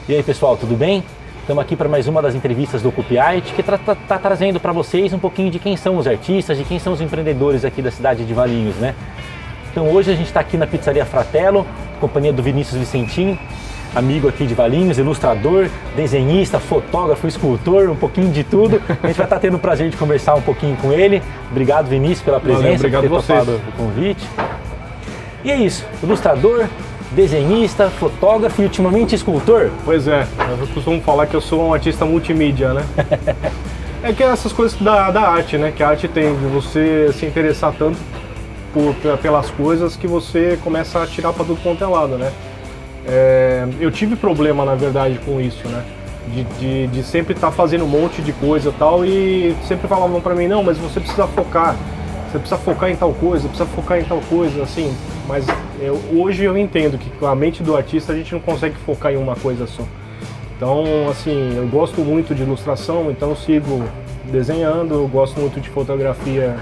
E aí pessoal, tudo bem? Estamos aqui para mais uma das entrevistas do Copyart, que tá trazendo para vocês um pouquinho de quem são os artistas, de quem são os empreendedores aqui da cidade de Valinhos, né? Então hoje a gente está aqui na Pizzaria Fratello, companhia do Vinícius Vicentim, amigo aqui de Valinhos, ilustrador, desenhista, fotógrafo, escultor, um pouquinho de tudo. A gente vai estar tendo o prazer de conversar um pouquinho com ele. Obrigado, Vinícius, pela presença, obrigado por ter topado o convite. E é isso, ilustrador, desenhista, fotógrafo e ultimamente escultor. Pois é, eu costumo falar que eu sou um artista multimídia, né? É que é essas coisas da arte, né? Que a arte tem, de você se interessar tanto pelas coisas que você começa a tirar para tudo quanto é lado, né? Eu tive problema, na verdade, com isso, né? De sempre estar fazendo um monte de coisa e tal, e sempre falavam para mim, não, mas você precisa focar em tal coisa, precisa focar em tal coisa, assim. Mas hoje eu entendo que com a mente do artista a gente não consegue focar em uma coisa só. Então, assim, eu gosto muito de ilustração, então eu sigo desenhando, eu gosto muito de fotografia,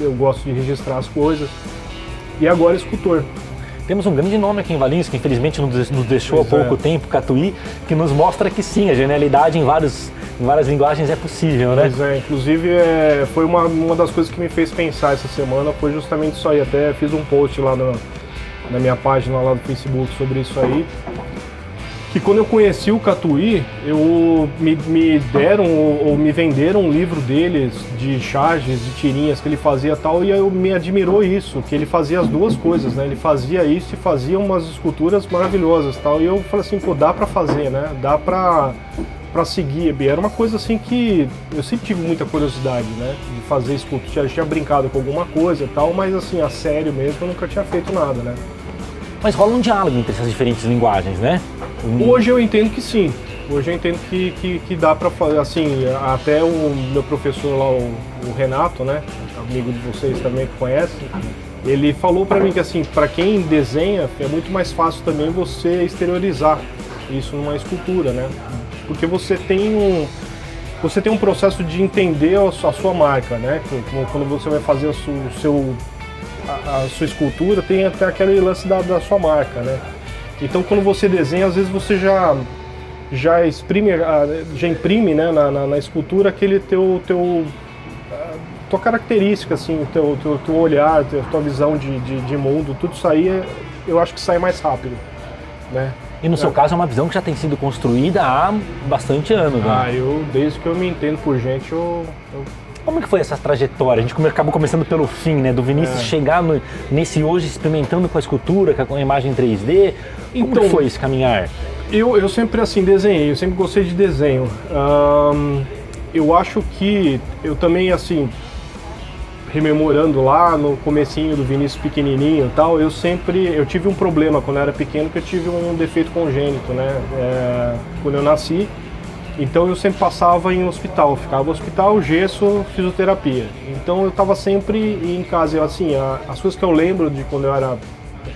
eu gosto de registrar as coisas. E agora escultor. Temos um grande nome aqui em Valinhos, que infelizmente nos deixou há pouco tempo, Catuí, que nos mostra que sim, a genialidade em várias linguagens é possível, né? Pois é, inclusive foi uma das coisas que me fez pensar essa semana, foi justamente isso aí. Até fiz um post lá na minha página lá do Facebook sobre isso aí. Que quando eu conheci o Catuí, me deram ou me venderam um livro deles de charges, de tirinhas que ele fazia e tal, e me admirou isso, que ele fazia as duas coisas, né? Ele fazia isso e fazia umas esculturas maravilhosas e tal, e eu falei assim, pô, dá pra fazer, né? Dá pra seguir. Era uma coisa assim que eu sempre tive muita curiosidade, né? De fazer escultura, já tinha brincado com alguma coisa e tal, mas assim, a sério mesmo, eu nunca tinha feito nada, né? Mas rola um diálogo entre essas diferentes linguagens, né? Hoje eu entendo que sim. Hoje eu entendo que dá pra fazer, assim, até o meu professor lá, o Renato, né? Amigo de vocês também que conhecem, ele falou pra mim que, assim, pra quem desenha, é muito mais fácil também você exteriorizar isso numa escultura, né? Porque você tem um processo de entender a sua marca, né? Quando você vai fazer a sua escultura, tem até aquele lance da sua marca, né? Então quando você desenha, às vezes você já imprime, né, na escultura aquele tua característica, assim, teu olhar, tua visão de mundo, tudo isso aí eu acho que sai mais rápido, né? E no seu caso é uma visão que já tem sido construída há bastante anos, né? Desde que eu me entendo por gente, Como que foi essa trajetória? A gente acabou começando pelo fim, né? Do Vinícius chegar nesse hoje experimentando com a escultura, com a imagem 3D. Como que foi esse caminhar? Eu sempre assim desenhei, eu sempre gostei de desenho. Eu acho que eu também assim, rememorando lá no comecinho do Vinícius pequenininho e tal, eu tive um problema quando eu era pequeno, que eu tive um defeito congênito, né? Quando eu nasci. Então eu sempre passava em hospital, ficava no hospital, gesso, fisioterapia. Então eu estava sempre em casa, assim, as coisas que eu lembro de quando eu era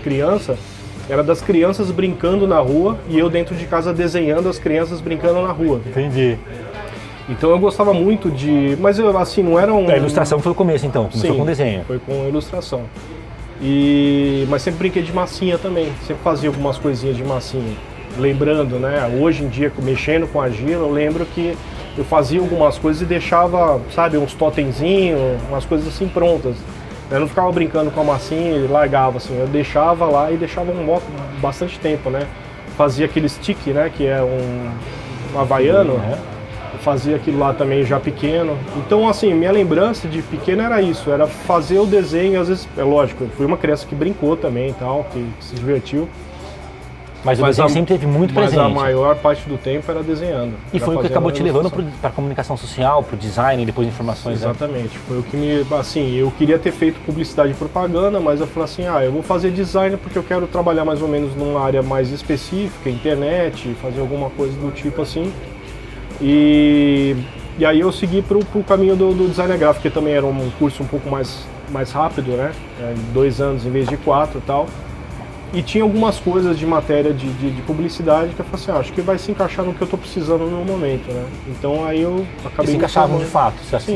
criança, era das crianças brincando na rua e eu dentro de casa desenhando as crianças brincando na rua. Entendi. Então eu gostava muito mas eu, assim, não era A ilustração foi o começo então, começou com desenho. Foi com ilustração. Mas sempre brinquei de massinha também, sempre fazia algumas coisinhas de massinha. Lembrando, né, hoje em dia, mexendo com argila, eu lembro que eu fazia algumas coisas e deixava, sabe, uns totemzinhos, umas coisas assim prontas. Eu não ficava brincando com a massinha e largava, assim, eu deixava lá e deixava bastante tempo, né. Fazia aquele stick, né, que é um havaiano, eu fazia aquilo lá também já pequeno. Então, assim, minha lembrança de pequeno era isso, era fazer o desenho, às vezes, é lógico, eu fui uma criança que brincou também e tal, que se divertiu. Mas o desenho sempre teve muito presente. Mas a maior parte do tempo era desenhando. E foi o que acabou te levando para a comunicação social, para o design, depois informações. Exatamente. Né? Foi o que assim, eu queria ter feito publicidade e propaganda, mas eu falei assim, eu vou fazer design porque eu quero trabalhar mais ou menos numa área mais específica, internet, fazer alguma coisa do tipo assim. E aí eu segui para o caminho do design gráfico, que também era um curso um pouco mais rápido, né? 2 anos em vez de 4 e tal. E tinha algumas coisas de matéria de publicidade que eu falei assim, acho que vai se encaixar no que eu estou precisando no momento, né? Então aí eu acabei... E se encaixavam de fato, você acha?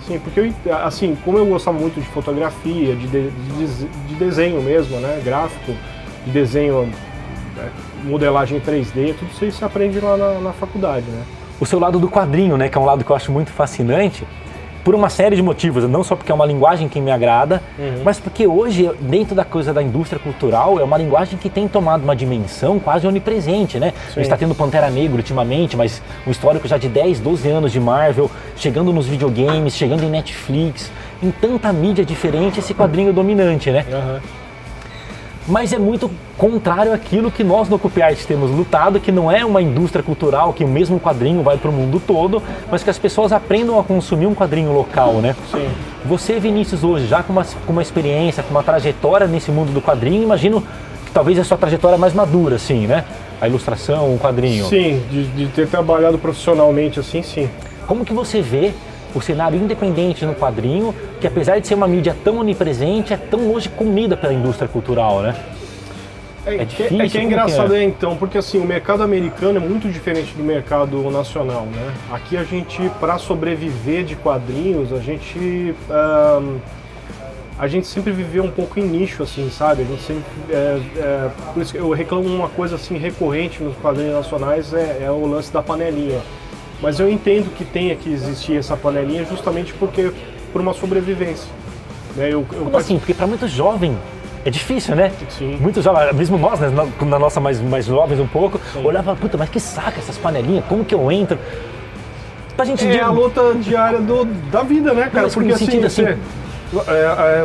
Sim, porque assim, como eu gostava muito de fotografia, de desenho mesmo, né? Gráfico, de desenho modelagem 3D, tudo isso aí você aprende lá na faculdade, né? O seu lado do quadrinho, né, que é um lado que eu acho muito fascinante, por uma série de motivos, não só porque é uma linguagem que me agrada, mas porque hoje, dentro da coisa da indústria cultural, é uma linguagem que tem tomado uma dimensão quase onipresente, né? A gente está tendo Pantera Negra ultimamente, mas um histórico já de 10, 12 anos de Marvel, chegando nos videogames, chegando em Netflix, em tanta mídia diferente, esse quadrinho dominante, né? Mas é muito contrário àquilo que nós no Copy Art temos lutado, que não é uma indústria cultural, que o mesmo quadrinho vai para o mundo todo, mas que as pessoas aprendam a consumir um quadrinho local, né? Sim. Você, Vinícius, hoje, já com uma experiência, com uma trajetória nesse mundo do quadrinho, imagino que talvez a sua trajetória é mais madura, assim, né? A ilustração, o quadrinho. Sim, de ter trabalhado profissionalmente assim, sim. Como que você vê o cenário independente no quadrinho, que apesar de ser uma mídia tão onipresente, é tão hoje comida pela indústria cultural, né? É difícil. É que é engraçado, então, porque assim, o mercado americano é muito diferente do mercado nacional, né? Aqui a gente, para sobreviver de quadrinhos, a gente sempre viveu um pouco em nicho, assim, sabe? A gente sempre, por isso que eu reclamo uma coisa assim recorrente nos quadrinhos nacionais, é o lance da panelinha. Mas eu entendo que tenha que existir essa panelinha justamente por uma sobrevivência. Né? Como assim? Porque para muitos jovens é difícil, né? Sim. Muitos jovens, mesmo nós, né, na nossa mais jovens um pouco, olhava, puta, mas que saca essas panelinhas, como que eu entro? Pra gente a luta diária da vida, né, cara? Não, porque assim,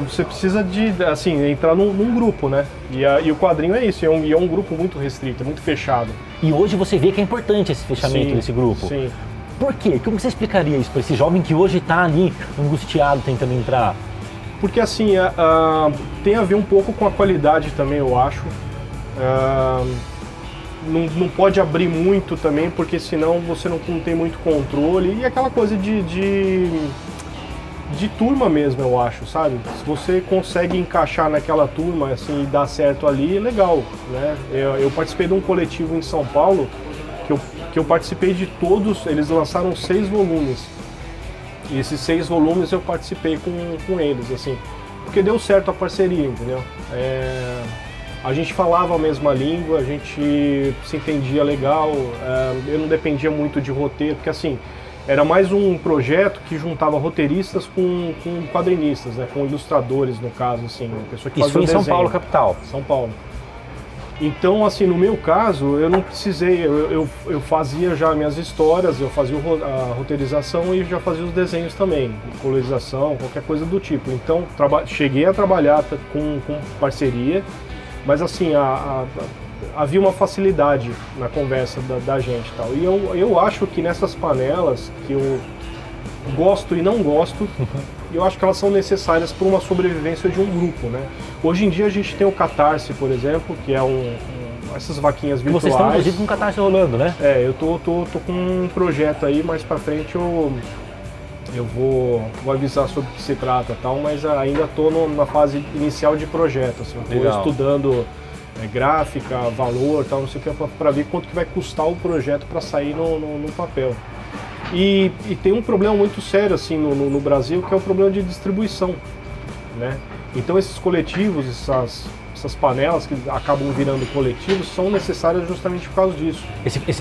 você precisa de, assim, entrar num grupo, né? E o quadrinho é isso, é um grupo muito restrito, é muito fechado. E hoje você vê que é importante esse fechamento desse grupo. Sim. Por quê? Como você explicaria isso para esse jovem que hoje está ali angustiado tentando entrar? Porque assim, tem a ver um pouco com a qualidade também, eu acho. Não pode abrir muito também, porque senão você não tem muito controle. E aquela coisa de turma mesmo, eu acho, sabe? Se você consegue encaixar naquela turma assim, e dar certo ali, é legal, né? Eu participei de um coletivo em São Paulo, que eu participei de todos, eles lançaram 6 volumes. E esses 6 volumes eu participei com eles, assim, porque deu certo a parceria, entendeu? A gente falava a mesma língua, a gente se entendia legal, eu não dependia muito de roteiro, porque assim, era mais um projeto que juntava roteiristas com quadrinistas, né, com ilustradores, no caso, assim, pessoa que Isso foi em desenho. São Paulo, capital? São Paulo. Então, assim, no meu caso, eu não precisei, eu fazia já minhas histórias, eu fazia a roteirização e já fazia os desenhos também, colorização, qualquer coisa do tipo. Então, cheguei a trabalhar com parceria, mas assim, havia uma facilidade na conversa da gente e tal. E eu acho que nessas panelas, que eu gosto e não gosto, eu acho que elas são necessárias para uma sobrevivência de um grupo, né? Hoje em dia a gente tem o Catarse, por exemplo, que é essas vaquinhas virtuais. Vocês estão inclusive com o Catarse rolando, né? Eu tô com um projeto aí, mais pra frente eu vou avisar sobre o que se trata e tal, mas ainda tô na fase inicial de projeto, assim, tô estudando gráfica, valor, tal, não sei o que, para ver quanto que vai custar o projeto para sair no papel. E tem um problema muito sério assim no Brasil, que é o problema de distribuição, né? Então esses coletivos, essas panelas que acabam virando coletivos são necessárias justamente por causa disso.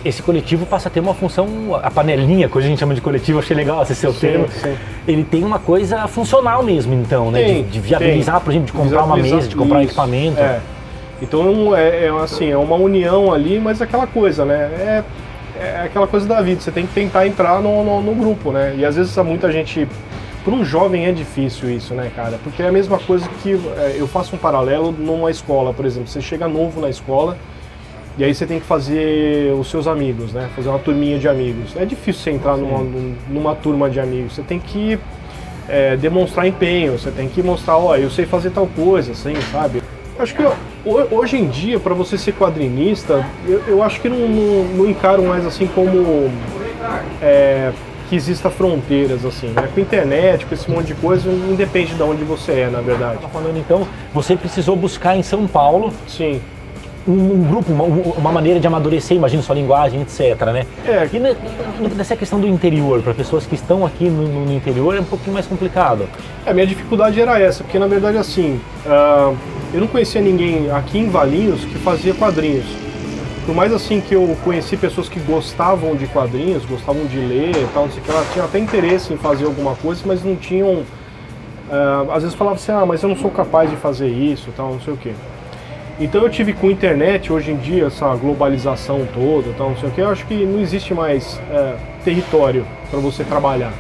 Esse coletivo passa a ter uma função, a panelinha, que a gente chama de coletivo, achei legal esse seu termo. Sim. Ele tem uma coisa funcional mesmo, então, né? De viabilizar, por exemplo, de comprar uma mesa, de comprar um equipamento. Então assim, é uma união ali, mas é aquela coisa, né? É aquela coisa da vida, você tem que tentar entrar no grupo, né? E às vezes muita gente... Para um jovem é difícil isso, né, cara? Porque é a mesma coisa que eu faço um paralelo numa escola, por exemplo. Você chega novo na escola e aí você tem que fazer os seus amigos, né? Fazer uma turminha de amigos. É difícil você entrar numa turma de amigos. Você tem que demonstrar empenho, você tem que mostrar, eu sei fazer tal coisa, assim, sabe? Acho que hoje em dia, para você ser quadrinista, eu acho que não encaro mais assim como que exista fronteiras, assim, né? Com internet, com esse monte de coisa, independe de onde você é, na verdade. Falando então, você precisou buscar em São Paulo Sim. um grupo, uma maneira de amadurecer, imagino, sua linguagem, etc, né? E nessa questão do interior, para pessoas que estão aqui no interior, é um pouquinho mais complicado. A minha dificuldade era essa, porque na verdade, assim, eu não conhecia ninguém aqui em Valinhos que fazia quadrinhos. por mais assim que eu conheci pessoas que gostavam de quadrinhos, gostavam de ler e tal, não sei o que, elas tinham até interesse em fazer alguma coisa, mas não tinham, às vezes falavam assim, mas eu não sou capaz de fazer isso e tal, não sei o que. Então eu tive com a internet, hoje em dia, essa globalização toda, tal, não sei o que, eu acho que não existe mais território para você trabalhar.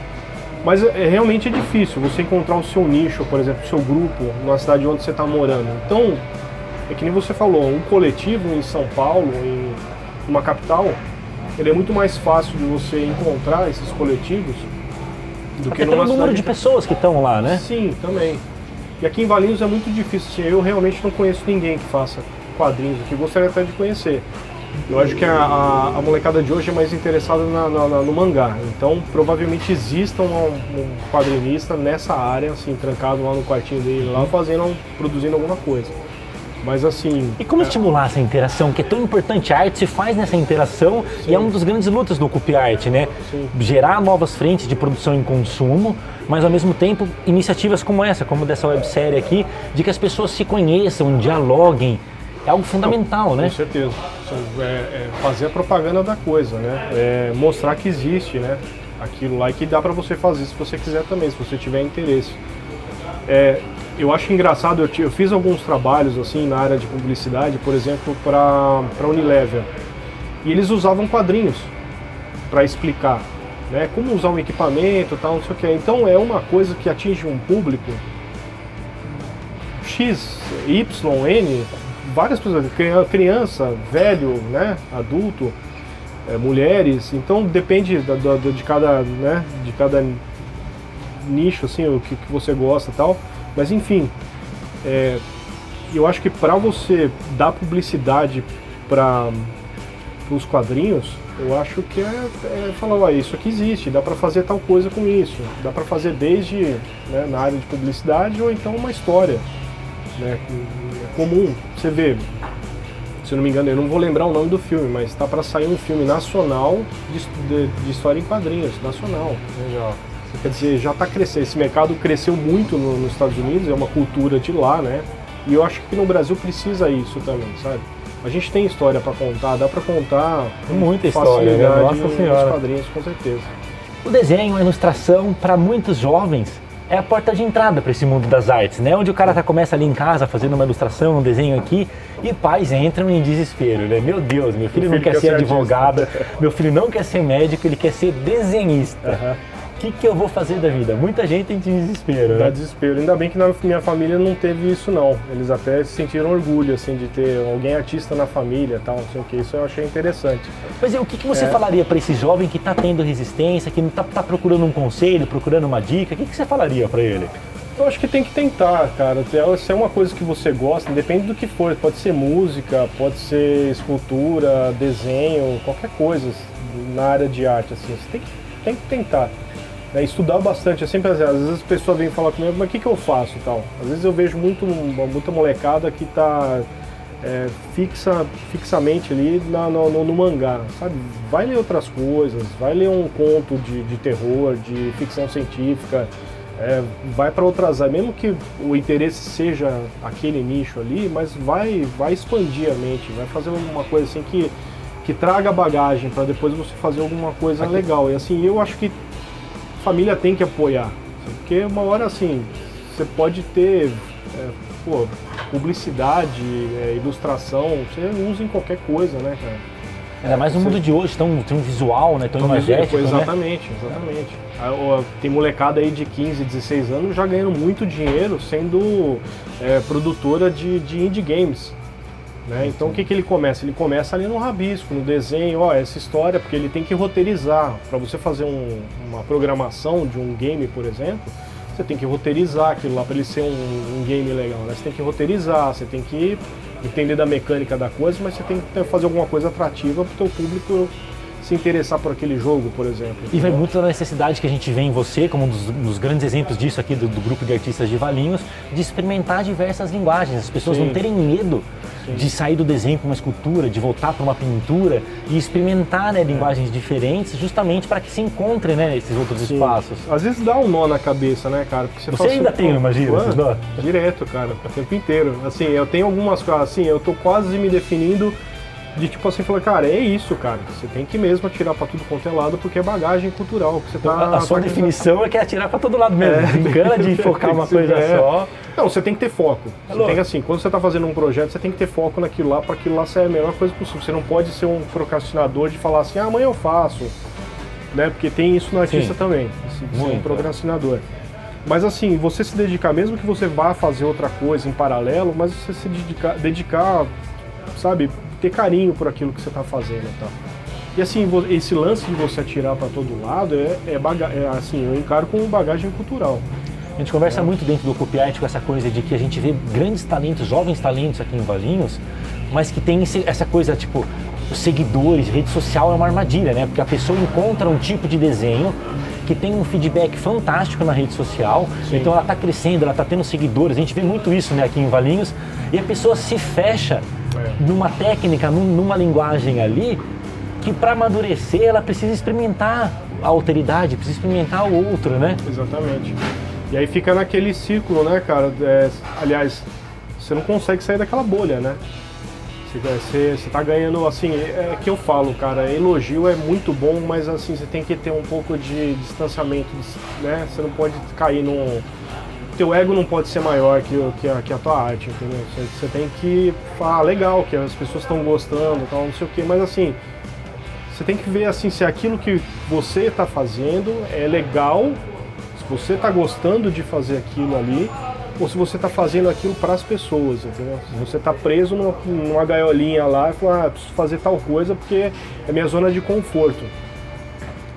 Mas realmente é difícil você encontrar o seu nicho, por exemplo, o seu grupo, na cidade onde você está morando. Então, é que nem você falou, um coletivo em São Paulo, em uma capital, ele é muito mais fácil de você encontrar esses coletivos do que numa cidade... Pelo número de pessoas que estão lá, né? Sim, também. E aqui em Valinhos é muito difícil, assim, eu realmente não conheço ninguém que faça quadrinhos aqui, gostaria até de conhecer. Eu acho que a molecada de hoje é mais interessada no mangá, então provavelmente exista um quadrinista nessa área, assim, trancado lá no quartinho dele, lá produzindo alguma coisa. Mas assim... E como estimular essa interação, que é tão importante? A arte se faz nessa interação. Sim. E é uma das grandes lutas do Occupy Art, né? Sim. Gerar novas frentes de produção e consumo, mas ao mesmo tempo iniciativas como essa, como dessa websérie aqui, de que as pessoas se conheçam, dialoguem. É algo fundamental, né? Com certeza. Fazer a propaganda da coisa, né? Mostrar que existe, né? Aquilo lá e que dá pra você fazer se você quiser também, se você tiver interesse. Eu acho engraçado, eu fiz alguns trabalhos assim na área de publicidade, por exemplo, para Unilever. E eles usavam quadrinhos para explicar, né? Como usar um equipamento, tal, não sei o que. Então é uma coisa que atinge um público X, Y, N, várias pessoas, criança, velho, né, adulto, mulheres, então depende de cada nicho, assim, o que você gosta e tal, mas enfim, eu acho que para você dar publicidade para os quadrinhos, eu acho que falar, isso aqui existe, dá para fazer tal coisa com isso, dá para fazer desde, né, na área de publicidade ou então uma história, né, comum. Você vê, se eu não me engano, eu não vou lembrar o nome do filme, mas está para sair um filme nacional de história em quadrinhos, nacional, né, quer dizer, já está crescendo, esse mercado cresceu muito nos Estados Unidos, é uma cultura de lá, né, e eu acho que no Brasil precisa isso também, sabe? A gente tem história para contar, dá para contar muita história, né? Nossa Senhora. Nos quadrinhos, com certeza. O desenho, a ilustração, para muitos jovens, é a porta de entrada para esse mundo das artes, né? Onde o cara começa ali em casa fazendo uma ilustração, um desenho aqui, e pais entram em desespero, né? Meu Deus, meu filho não quer ser advogado, meu filho não quer ser médico, ele quer ser desenhista. Uhum. O que eu vou fazer da vida? Muita gente tem desespero, né? Dá desespero. Ainda bem que na minha família não teve isso, não. Eles até se sentiram orgulho, assim, de ter alguém artista na família, tal, não sei o que. Isso eu achei interessante. Pois é, o que você falaria para esse jovem que está tendo resistência, que não tá procurando um conselho, procurando uma dica? O que você falaria para ele? Eu acho que tem que tentar, cara. Se é uma coisa que você gosta, independe do que for. Pode ser música, pode ser escultura, desenho, qualquer coisa na área de arte, assim. Você tem que tentar. Estudar bastante, às vezes as pessoas vêm falar comigo, mas o que eu faço e tal? Às vezes eu vejo muita molecada que está fixamente ali no mangá, sabe? Vai ler outras coisas, vai ler um conto de terror, de ficção científica, vai para outras áreas, mesmo que o interesse seja aquele nicho ali, mas vai expandir a mente, vai fazer uma coisa assim que traga bagagem para depois você fazer alguma coisa legal. E assim, eu acho que a família tem que apoiar, porque uma hora assim, você pode ter publicidade, ilustração, você usa em qualquer coisa, né, cara? Ainda mais no mundo de hoje, tem um visual, né, tão imagético, exatamente, né? Exatamente. Tem molecada aí de 15, 16 anos já ganhando muito dinheiro sendo produtora de indie games. Né? Então o que ele começa? Ele começa ali no rabisco, no desenho, essa história, porque ele tem que roteirizar. Para você fazer uma programação de um game, por exemplo, você tem que roteirizar aquilo lá para ele ser um game legal. Né? Você tem que roteirizar, você tem que entender da mecânica da coisa, mas você tem que fazer alguma coisa atrativa para o teu público se interessar por aquele jogo, por exemplo. E vai muito da necessidade que a gente vê em você, como um dos grandes exemplos disso aqui do grupo de artistas de Valinhos, de experimentar diversas linguagens, as pessoas não terem medo de sair do desenho para uma escultura, de voltar para uma pintura e experimentar, né, linguagens diferentes, justamente para que se encontrem, né, esses outros espaços. Às vezes dá um nó na cabeça, né, cara? Porque você ainda assim, tem, imagina, esses nó? Direto, cara, o tempo inteiro. Assim, eu tenho algumas coisas, assim, eu tô quase me definindo de tipo assim, falar, cara, é isso, cara. Você tem que mesmo atirar pra tudo quanto é lado, porque é bagagem cultural. Que você tá, A sua definição é que é atirar pra todo lado mesmo. Engana de focar uma coisa só. Não, você tem que ter foco. Você tem que, assim, quando você tá fazendo um projeto, você tem que ter foco naquilo lá, para aquilo lá ser a melhor coisa possível. Você não pode ser um procrastinador de falar assim, amanhã eu faço. Né? Porque tem isso no artista também, ser um procrastinador. Mas assim, você se dedicar, mesmo que você vá fazer outra coisa em paralelo, mas você se dedicar, sabe, ter carinho por aquilo que você está fazendo, tá? E assim, esse lance de você atirar para todo lado assim, eu encaro como bagagem cultural. A gente conversa muito dentro do Copy Art com essa coisa de que a gente vê grandes talentos, jovens talentos aqui em Valinhos, mas que tem essa coisa, tipo, os seguidores, rede social é uma armadilha, né? Porque a pessoa encontra um tipo de desenho que tem um feedback fantástico na rede social, então ela está crescendo, ela está tendo seguidores, a gente vê muito isso, né, aqui em Valinhos, e a pessoa se fecha numa técnica, numa linguagem ali, que para amadurecer ela precisa experimentar a alteridade, precisa experimentar o outro, né? Exatamente. E aí fica naquele círculo, né, cara? Aliás, você não consegue sair daquela bolha, né? Você tá ganhando, assim, é que eu falo, cara, elogio é muito bom, mas assim, você tem que ter um pouco de distanciamento, né? Você não pode cair num... Teu ego não pode ser maior que a tua arte, entendeu? Você tem que falar, legal, que as pessoas estão gostando, tal, não sei o quê, mas assim, você tem que ver, assim, se aquilo que você tá fazendo é legal, se você tá gostando de fazer aquilo ali, ou se você está fazendo aquilo para as pessoas, entendeu? Se você está preso numa gaiolinha lá e fala, preciso fazer tal coisa porque é minha zona de conforto.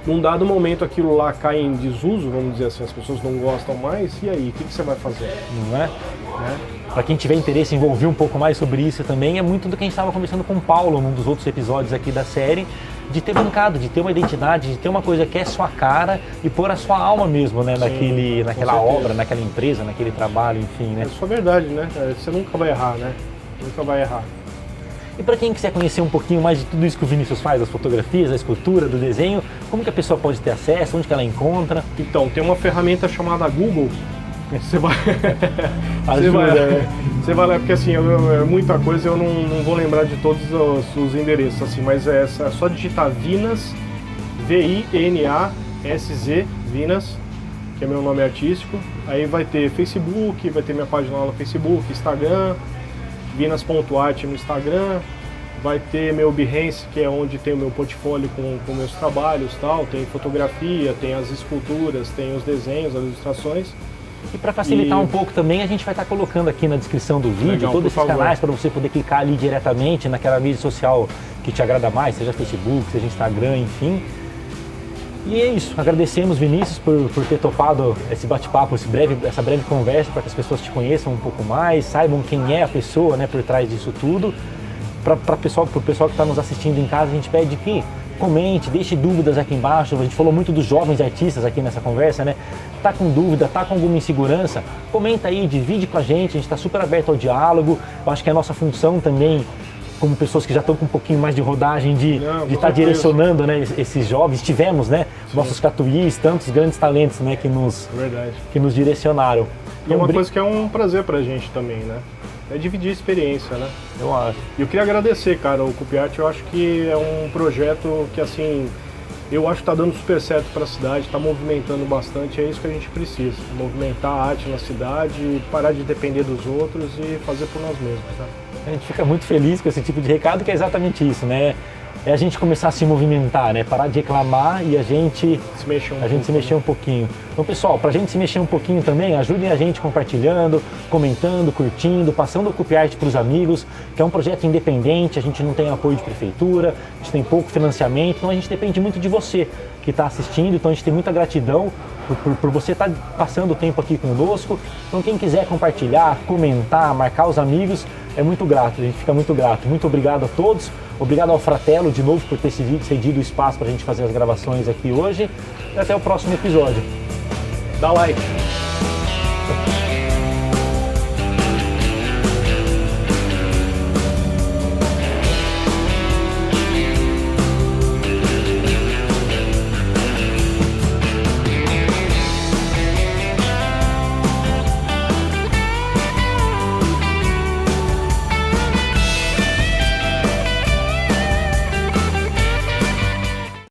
Num dado momento aquilo lá cai em desuso, vamos dizer assim, as pessoas não gostam mais, e aí, o que você vai fazer? Não é? Para quem tiver interesse em envolver um pouco mais sobre isso também, é muito do que a gente estava conversando com o Paulo num dos outros episódios aqui da série, de ter bancado, de ter uma identidade, de ter uma coisa que é sua cara e pôr a sua alma mesmo, né, naquela obra, naquela empresa, naquele trabalho, enfim, né? Isso é verdade, né? Você nunca vai errar, né? Nunca vai errar. E para quem quiser conhecer um pouquinho mais de tudo isso que o Vinícius faz, das fotografias, da escultura, do desenho, como que a pessoa pode ter acesso, onde que ela encontra? Então, tem uma ferramenta chamada Google. Você vai... Você vai lá, porque assim, é muita coisa, eu não vou lembrar de todos os endereços, assim, mas é só digitar Vinas, V-I-N-A-S-Z, Vinas, que é meu nome artístico. Aí vai ter Facebook, vai ter minha página lá no Facebook, Instagram, Vinas.art no Instagram, vai ter meu Behance, que é onde tem o meu portfólio com meus trabalhos, tal, tem fotografia, tem as esculturas, tem os desenhos, as ilustrações. E para facilitar um pouco também, a gente vai estar colocando aqui na descrição do vídeo Legal, todos esses canais para você poder clicar ali diretamente naquela mídia social que te agrada mais, seja Facebook, seja Instagram, enfim. E é isso, agradecemos, Vinícius, por ter topado esse bate-papo, essa breve conversa, para que as pessoas te conheçam um pouco mais, saibam quem é a pessoa, né, por trás disso tudo. Para o pessoal que está nos assistindo em casa, a gente pede que comente, deixe dúvidas aqui embaixo. A gente falou muito dos jovens artistas aqui nessa conversa, né? Tá com dúvida, tá com alguma insegurança? Comenta aí, divide com a gente está super aberto ao diálogo. Eu acho que é a nossa função também, como pessoas que já estão com um pouquinho mais de rodagem, de estar direcionando, né, esses jovens. Tivemos, né, nossos catuís, tantos grandes talentos, né, que nos direcionaram. E é uma coisa que é um prazer pra gente também, né? É dividir a experiência, né? Eu acho. E eu queria agradecer, cara, o Copy Art. Eu acho que é um projeto que, assim, eu acho que tá dando super certo para a cidade, tá movimentando bastante, é isso que a gente precisa. Movimentar a arte na cidade, parar de depender dos outros e fazer por nós mesmos, né? A gente fica muito feliz com esse tipo de recado, que é exatamente isso, né? É a gente começar a se movimentar, né? Parar de reclamar e a gente se mexer um pouquinho. Então, pessoal, pra gente se mexer um pouquinho também, ajudem a gente compartilhando, comentando, curtindo, passando o Copy Art pros amigos, que é um projeto independente, a gente não tem apoio de prefeitura, a gente tem pouco financiamento, então a gente depende muito de você que está assistindo, então a gente tem muita gratidão por você estar passando o tempo aqui conosco. Então quem quiser compartilhar, comentar, marcar os amigos, é muito grato, a gente fica muito grato. Muito obrigado a todos, obrigado ao Fratello de novo por ter cedido o espaço para a gente fazer as gravações aqui hoje, e até o próximo episódio. Dá like!